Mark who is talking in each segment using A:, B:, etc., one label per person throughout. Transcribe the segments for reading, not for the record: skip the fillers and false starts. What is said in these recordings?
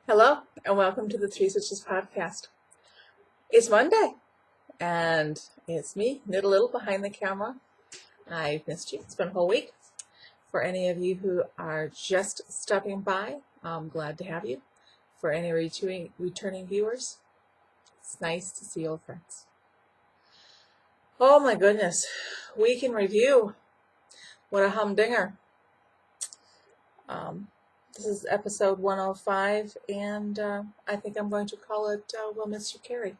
A: Hello, and welcome to the Three Stitches podcast. It's Monday, and it's me, Knit a Little, behind the camera. I've missed you. It's been a whole week. For any of you who are just stopping by, I'm glad to have you. For any returning viewers, it's nice to see old friends. Oh my goodness, week in review. What a humdinger. This is episode 105, and I think I'm going to call it We'll Miss You, Carrie.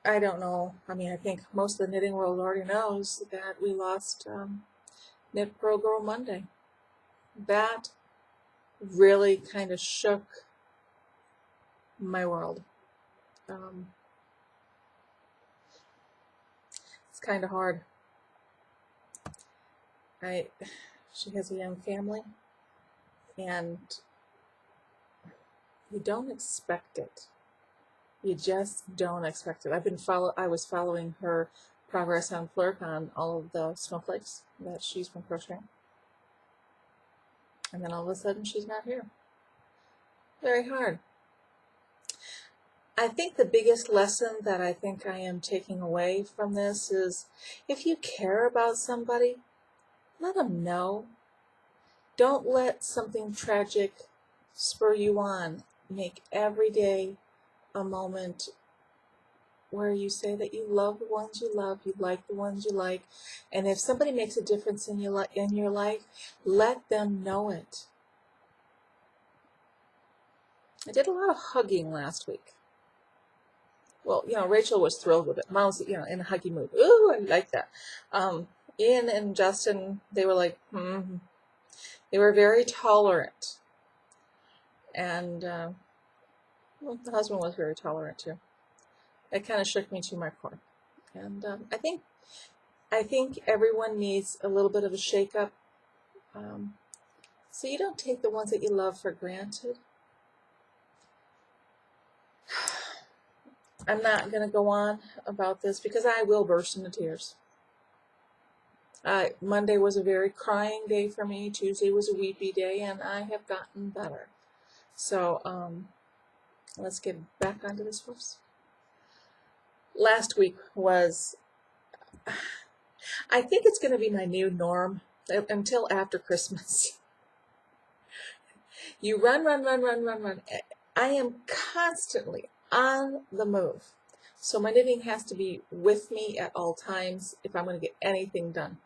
A: I don't know. I mean, I think most of the knitting world already knows that we lost Knit Pearl Girl Monday. That really kind of shook my world. It's kind of hard. She has a young family, and you don't expect it. You just don't expect it. I was following her progress on Flirt on all of the snowflakes that she's been crocheting. And then all of a sudden she's not here. Very hard. I think the biggest lesson that I think I am taking away from this is if you care about somebody, let them know. Don't let something tragic spur you on. Make every day a moment where you say that you love the ones you love, you like the ones you like, and if somebody makes a difference in your life, let them know it. I did a lot of hugging last week. Well, Rachel was thrilled with it. Mom was, in a huggy mood. Ooh, I like that. Ian and Justin, they were like, They were very tolerant. And the husband was very tolerant too. It kind of shook me to my core. And I think everyone needs a little bit of a shake-up. So you don't take the ones that you love for granted. I'm not going to go on about this because I will burst into tears. Monday was a very crying day for me. Tuesday was a weepy day, and I have gotten better. So let's get back onto this horse. Last week was, I think it's going to be my new norm until after Christmas. You run. I am constantly on the move. So my knitting has to be with me at all times if I'm going to get anything done.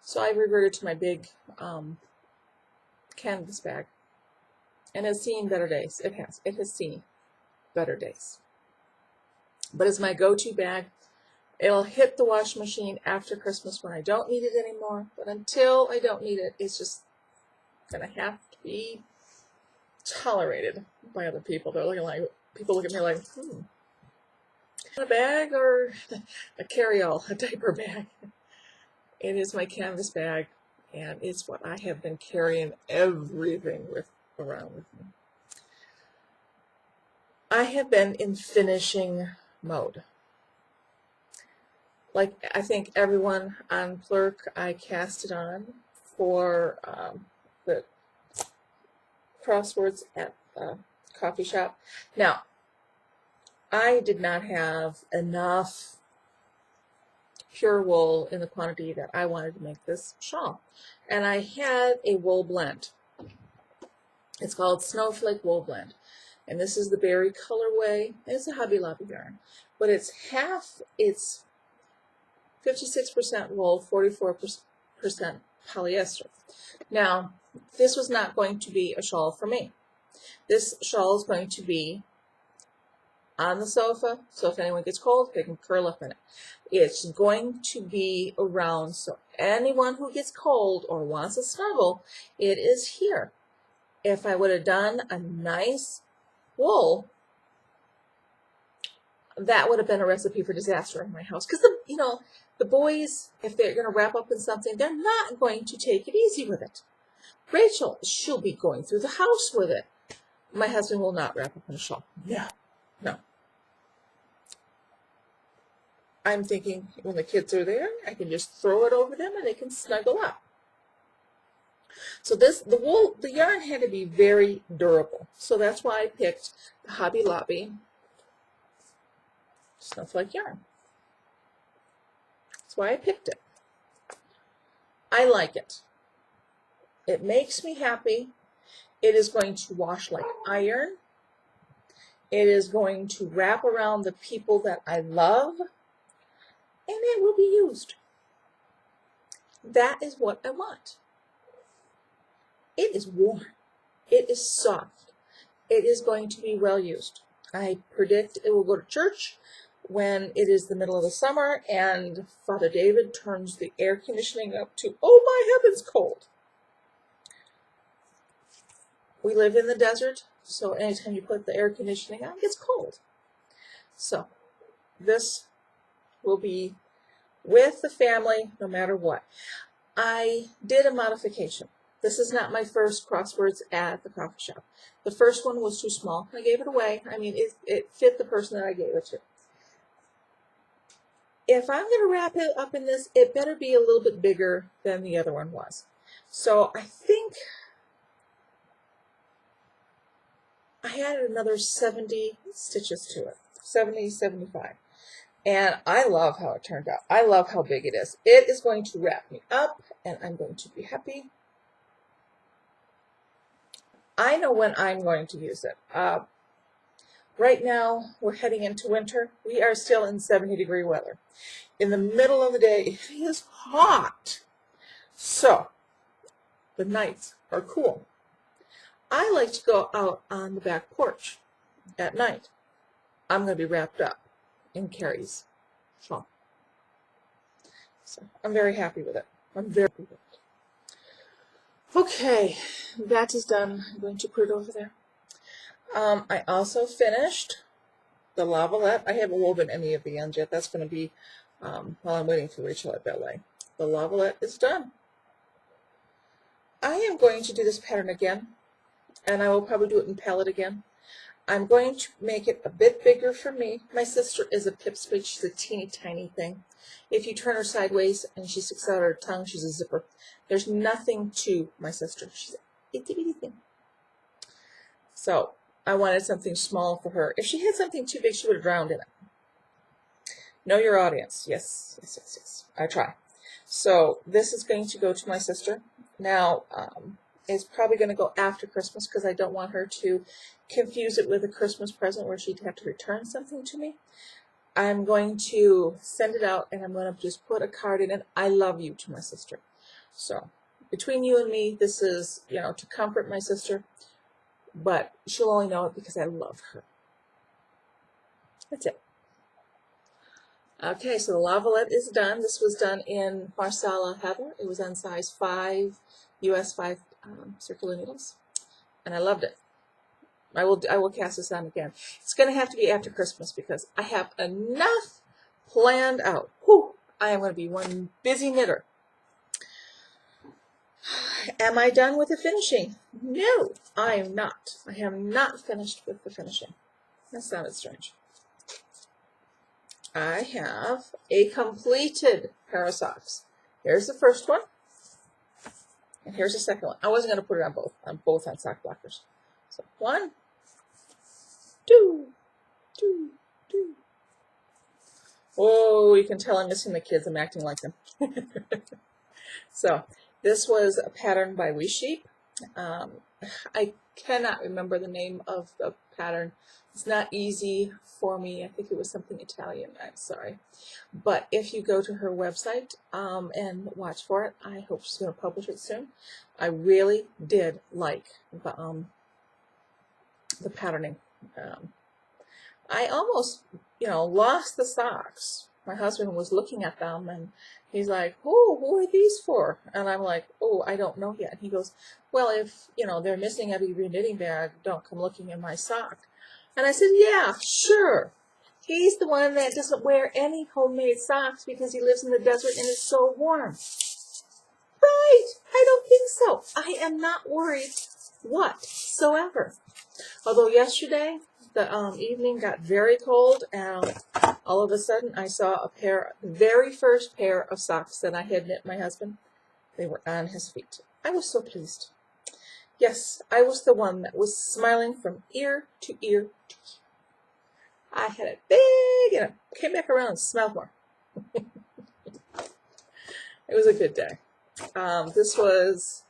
A: So I reverted to my big canvas bag. And it's seen better days. It has seen better days. But it's my go-to bag. It'll hit the washing machine after Christmas when I don't need it anymore. But until I don't need it, it's just going to have to be tolerated by other people. People look at me like, a bag or a carry-all, a diaper bag. It is my canvas bag, and it's what I have been carrying everything around with me. I have been in finishing mode. Like I think everyone on Plurk, I cast it on for the crosswords at the coffee shop. Now, I did not have enough pure wool in the quantity that I wanted to make this shawl. And I had a wool blend. It's called Snowflake Wool Blend. And this is the berry colorway. It's a Hobby Lobby yarn. But it's 56% wool, 44% polyester. Now, this was not going to be a shawl for me. This shawl is going to be on the sofa, so if anyone gets cold, they can curl up in it. It's going to be around, so anyone who gets cold or wants a snuggle, it is here. If I would have done a nice wool, that would have been a recipe for disaster in my house. Because the boys, if they're going to wrap up in something, they're not going to take it easy with it. Rachel, she'll be going through the house with it. My husband will not wrap up in a shawl. No. I'm thinking when the kids are there, I can just throw it over them and they can snuggle up. So the yarn had to be very durable. So that's why I picked the Hobby Lobby Snowflake yarn. That's why I picked it. I like it. It makes me happy. It is going to wash like iron. It is going to wrap around the people that I love, and it will be used. That is what I want. It is warm. It is soft. It is going to be well used. I predict it will go to church when it is the middle of the summer and Father David turns the air conditioning up to, oh my heavens, cold. We live in the desert, so anytime you put the air conditioning on, it gets cold. So this will be with the family no matter what. I did a modification. This is not my first crosswords at the coffee shop. The first one was too small. I gave it away. I mean, it fit the person that I gave it to. If I'm going to wrap it up in this, it better be a little bit bigger than the other one was. So I think I added another 70 stitches to it. 70, 75. And I love how it turned out. I love how big it is. It is going to wrap me up, and I'm going to be happy. I know when I'm going to use it. Right now, we're heading into winter. We are still in 70-degree weather. In the middle of the day, it is hot. So, the nights are cool. I like to go out on the back porch at night. I'm going to be wrapped up in Carrie's shawl. So, I'm very happy with it. I'm very happy with it. Okay, that is done. I'm going to put it over there. I also finished the Lavalette. I haven't woven any of the ends yet. That's going to be while I'm waiting for Rachel at ballet. The Lavalette is done. I am going to do this pattern again, and I will probably do it in palette again. I'm going to make it a bit bigger for me. My sister is a pipsqueak. She's a teeny tiny thing. If you turn her sideways and she sticks out her tongue, she's a zipper. There's nothing to my sister. She's a itty bitty thing. So I wanted something small for her. If she had something too big, she would have drowned in it. Know your audience. Yes, yes, yes, yes. I try. So this is going to go to my sister. Now, it's probably going to go after Christmas because I don't want her to confuse it with a Christmas present where she'd have to return something to me. I'm going to send it out, and I'm going to just put a card in it. I love you to my sister. So between you and me, this is, to comfort my sister, but she'll only know it because I love her. That's it. Okay, so the Lavalette is done. This was done in Marsala Heather. It was on size 5, US 5 circular needles, and I loved it. I will cast this on again. It's going to have to be after Christmas because I have enough planned out. Whew, I am going to be one busy knitter. Am I done with the finishing? No, I am not. I have not finished with the finishing. That sounded strange. I have a completed pair of socks. Here's the first one, and here's the second one. I wasn't going to put it on both on sock blockers. So 1, 2, 2, 2. Oh, you can tell I'm missing the kids. I'm acting like them. So this was a pattern by We Sheep. I cannot remember the name of the pattern. It's not easy for me. I think it was something Italian. I'm sorry. But if you go to her website and watch for it, I hope she's going to publish it soon. I really did like the patterning. I almost, lost the socks. My husband was looking at them, and he's like, oh, who are these for? And I'm like, oh, I don't know yet. He goes, well, if, they're missing out of your knitting bag, don't come looking in my sock. And I said, yeah, sure. He's the one that doesn't wear any homemade socks because he lives in the desert and it's so warm. Right. I don't think so. I am not worried whatsoever. Although yesterday, the evening got very cold, and all of a sudden I saw the very first pair of socks that I had knit my husband. They were on his feet. I was so pleased. Yes, I was the one that was smiling from ear to ear to ear. I had it big and I came back around and smiled more. It was a good day. This was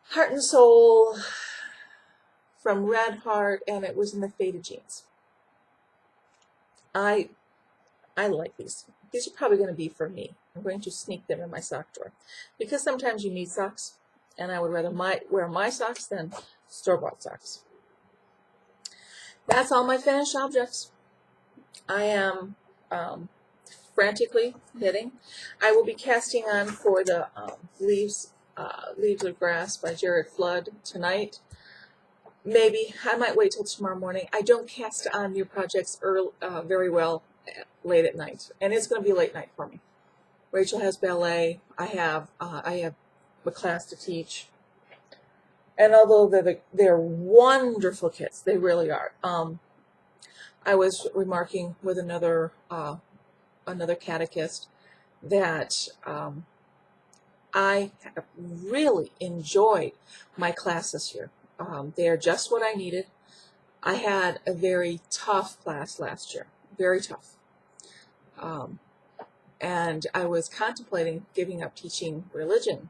A: Heart and Soul from Red Heart, and it was in the faded jeans. I like these. These are probably going to be for me. I'm going to sneak them in my sock drawer because sometimes you need socks, and I would rather wear my socks than store-bought socks. That's all my finished objects. I am frantically knitting. I will be casting on for the Leaves of Grass by Jared Flood tonight. Maybe I might wait till tomorrow morning. I don't cast on new projects very well late at night, and it's going to be late night for me. Rachel has ballet. I have a class to teach, and although they're wonderful kids, they really are. I was remarking with another catechist that I have really enjoyed my class this year. They are just what I needed. I had a very tough class last year, very tough. And I was contemplating giving up teaching religion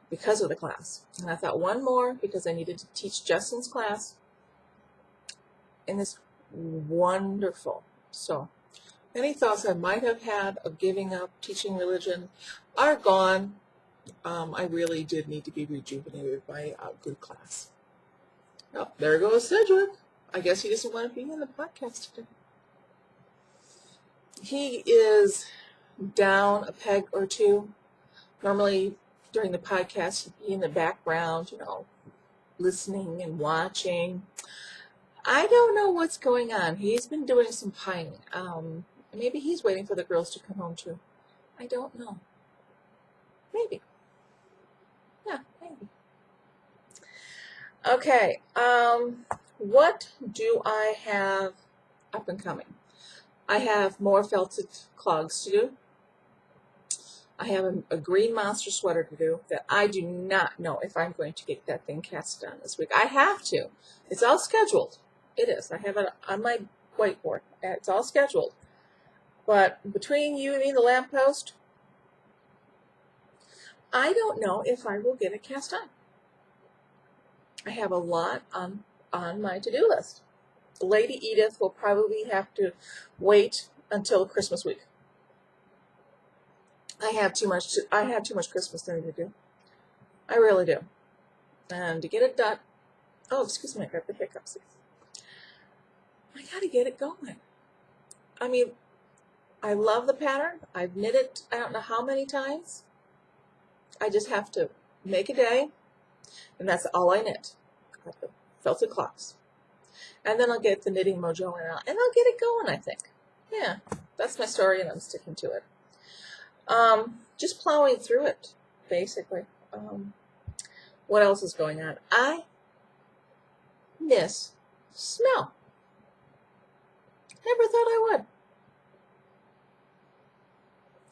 A: because of the class. And I thought one more because I needed to teach Justin's class. And it's wonderful. So any thoughts I might have had of giving up teaching religion are gone. I really did need to be rejuvenated by a good class. Oh, there goes Cedric. I guess he doesn't want to be in the podcast today. He is down a peg or two. Normally during the podcast, he'd be in the background, listening and watching. I don't know what's going on. He's been doing some pining. Maybe he's waiting for the girls to come home too. I don't know. Maybe. Yeah, maybe. Okay. What do I have up and coming? I have more felted clogs to do. I have a green monster sweater to do that I do not know if I'm going to get that thing cast on this week. I have to. It's all scheduled. It is. I have it on my whiteboard. It's all scheduled. But between you and me, the lamppost, I don't know if I will get it cast on. I have a lot on my to-do list. Lady Edith will probably have to wait until Christmas week. I have too much Christmas thing to do. I really do. And to get it done, oh, excuse me, I got the hiccups. I got to get it going. I mean, I love the pattern. I've knit it I don't know how many times. I just have to make a day, and that's all I knit. The felted cloths. And then I'll get the knitting mojo and I'll get it going, I think. Yeah, that's my story, and I'm sticking to it. Just plowing through it, basically. What else is going on? I miss snow. Never thought I would.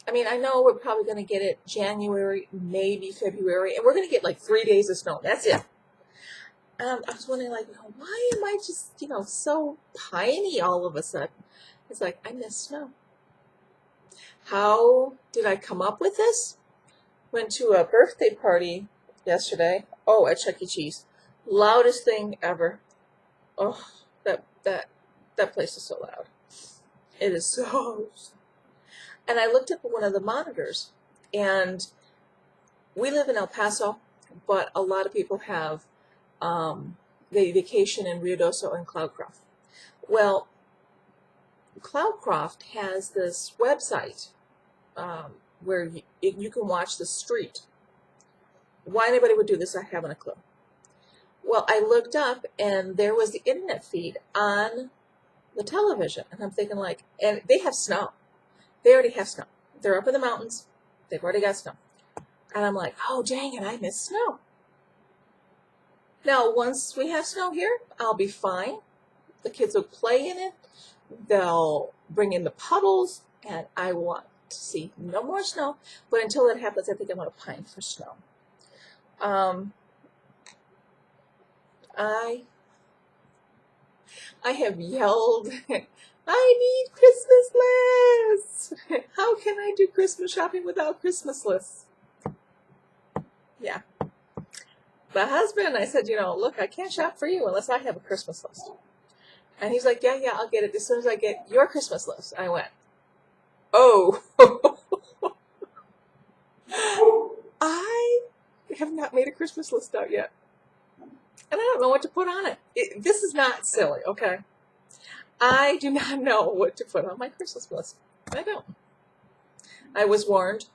A: I mean, I know we're probably going to get it January, maybe February, and we're going to get like 3 days of snow. That's it. I was wondering, like, why am I just, so piney all of a sudden? It's like, I miss snow. How did I come up with this? Went to a birthday party yesterday. Oh, at Chuck E. Cheese. Loudest thing ever. Oh, that place is so loud. It is so. And I looked up at one of the monitors, and we live in El Paso, but a lot of people have they vacation in Ruidoso and Cloudcroft. Well, Cloudcroft has this website where you can watch the street. Why anybody would do this, I haven't a clue. Well, I looked up, and there was the internet feed on the television, and I'm thinking, like, and they have snow. They already have snow. They're up in the mountains. They've already got snow. And I'm like, oh, dang it, I miss snow. Now, once we have snow here, I'll be fine. The kids will play in it. They'll bring in the puddles, and I want to see no more snow. But until that happens, I think I'm going to pine for snow. Um, I have yelled, I need Christmas lists. How can I do Christmas shopping without Christmas lists? Yeah. My husband, I said, look, I can't shop for you unless I have a Christmas list. And he's like, yeah, I'll get it as soon as I get your Christmas list. I went, oh. I have not made a Christmas list out yet. And I don't know what to put on it. This is not silly, okay? I do not know what to put on my Christmas list. I don't. I was warned,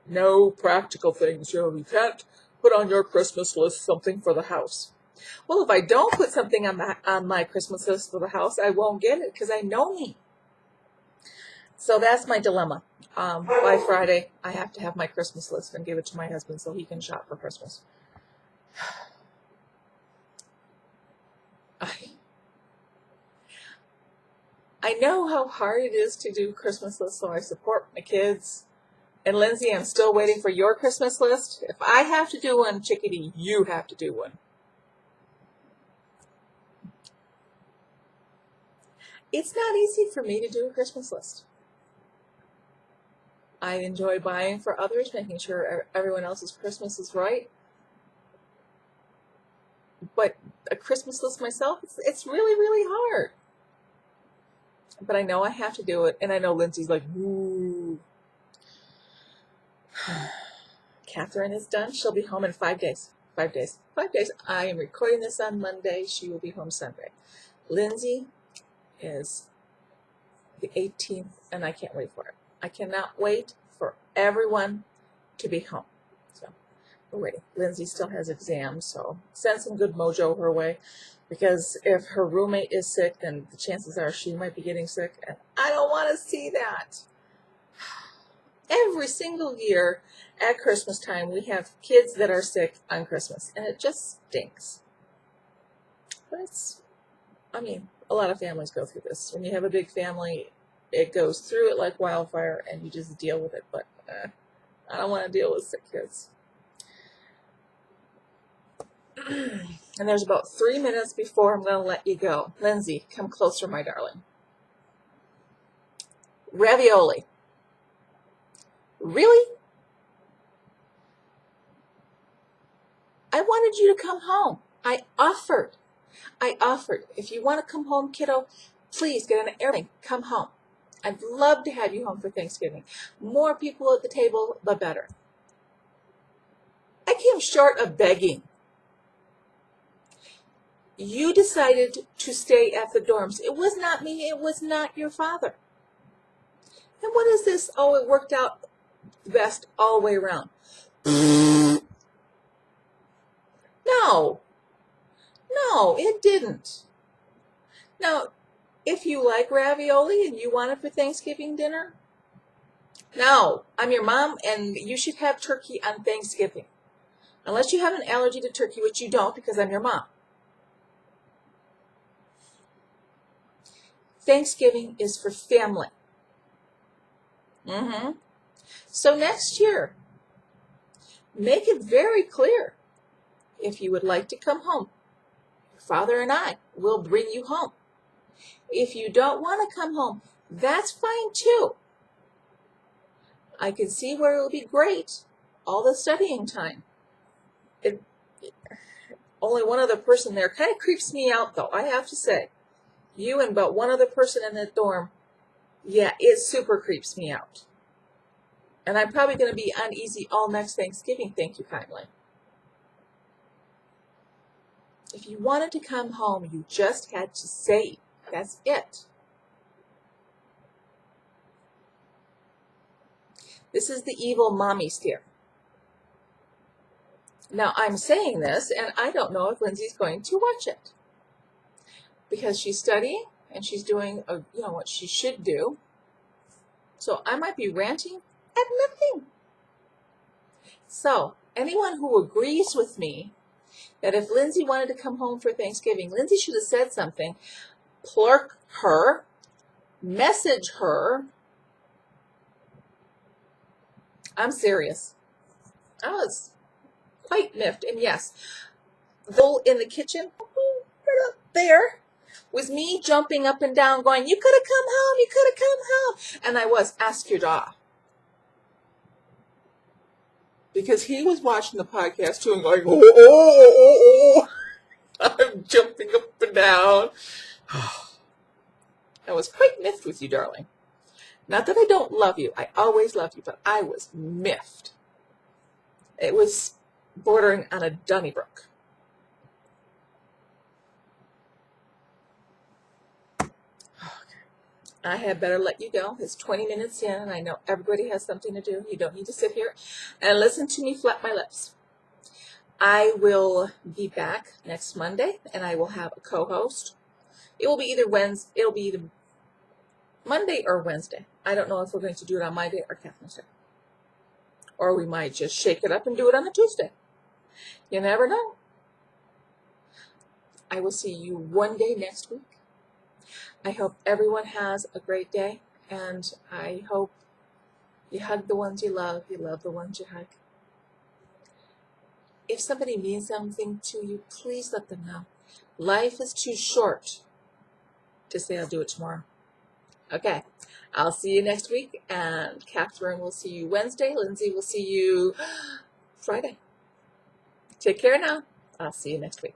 A: no practical things. You can't put on your Christmas list something for the house. Well, if I don't put something on my Christmas list for the house, I won't get it because I know me. So that's my dilemma. By Friday, I have to have my Christmas list and give it to my husband so he can shop for Christmas. I know how hard it is to do Christmas lists, so I support my kids. And Lindsay, I'm still waiting for your Christmas list. If I have to do one, chickadee, you have to do one. It's not easy for me to do a Christmas list. I enjoy buying for others, making sure everyone else's Christmas is right. But a Christmas list myself, it's really, really hard. But I know I have to do it, and I know Lindsay's like, ooh. Catherine is done. She'll be home in 5 days. 5 days. 5 days. I am recording this on Monday. She will be home Sunday. Lindsay is the 18th, and I can't wait for it. I cannot wait for everyone to be home. So we're waiting. Lindsay still has exams, so send some good mojo her way. Because if her roommate is sick, then the chances are she might be getting sick, and I don't want to see that. Every single year at Christmas time, we have kids that are sick on Christmas, and it just stinks. But a lot of families go through this. When you have a big family, it goes through it like wildfire, and you just deal with it. But I don't want to deal with sick kids. And there's about 3 minutes before I'm going to let you go. Lindsay, come closer, my darling. Ravioli. Really? I wanted you to come home. I offered. If you want to come home, kiddo, please get on an airplane. Come home. I'd love to have you home for Thanksgiving. More people at the table, the better. I came short of begging. You decided to stay at the dorms. It was not me. It was not your father. And what is this? Oh, it worked out best all the way around. No, it didn't. Now, if you like ravioli and you want it for Thanksgiving dinner, no, I'm your mom and you should have turkey on Thanksgiving. Unless you have an allergy to turkey, which you don't because I'm your mom. Thanksgiving is for family. So next year, make it very clear if you would like to come home. Your father and I will bring you home. If you don't want to come home, that's fine too. I can see where it will be great, all the studying time. Only one other person there kind of creeps me out, though, I have to say. You and about one other person in the dorm, yeah, it super creeps me out. And I'm probably going to be uneasy all next Thanksgiving, thank you kindly. If you wanted to come home, you just had to say, that's it. This is the evil mommy stare. Now, I'm saying this, and I don't know if Lindsay's going to watch it. Because she's studying, and she's doing what she should do. So I might be ranting at nothing. So, anyone who agrees with me that if Lindsay wanted to come home for Thanksgiving, Lindsay should have said something. Plurk her, message her. I'm serious. I was quite miffed. And yes, the hole in the kitchen, right up there, was me jumping up and down going, you could have come home, you could have come home. And I was, ask your dog. Because he was watching the podcast too and going, oh. I'm jumping up and down. I was quite miffed with you, darling. Not that I don't love you. I always loved you, but I was miffed. It was bordering on a Donnybrook. I had better let you go. It's 20 minutes in, and I know everybody has something to do. You don't need to sit here and listen to me flap my lips. I will be back next Monday, and I will have a co-host. It will be either Wednesday. It'll be either Monday or Wednesday. I don't know if we're going to do it on my day or Catherine's day. Or we might just shake it up and do it on a Tuesday. You never know. I will see you one day next week. I hope everyone has a great day, and I hope you hug the ones you love the ones you hug. If somebody means something to you, please let them know. Life is too short to say I'll do it tomorrow. Okay, I'll see you next week, and Catherine will see you Wednesday. Lindsay will see you Friday. Take care now. I'll see you next week.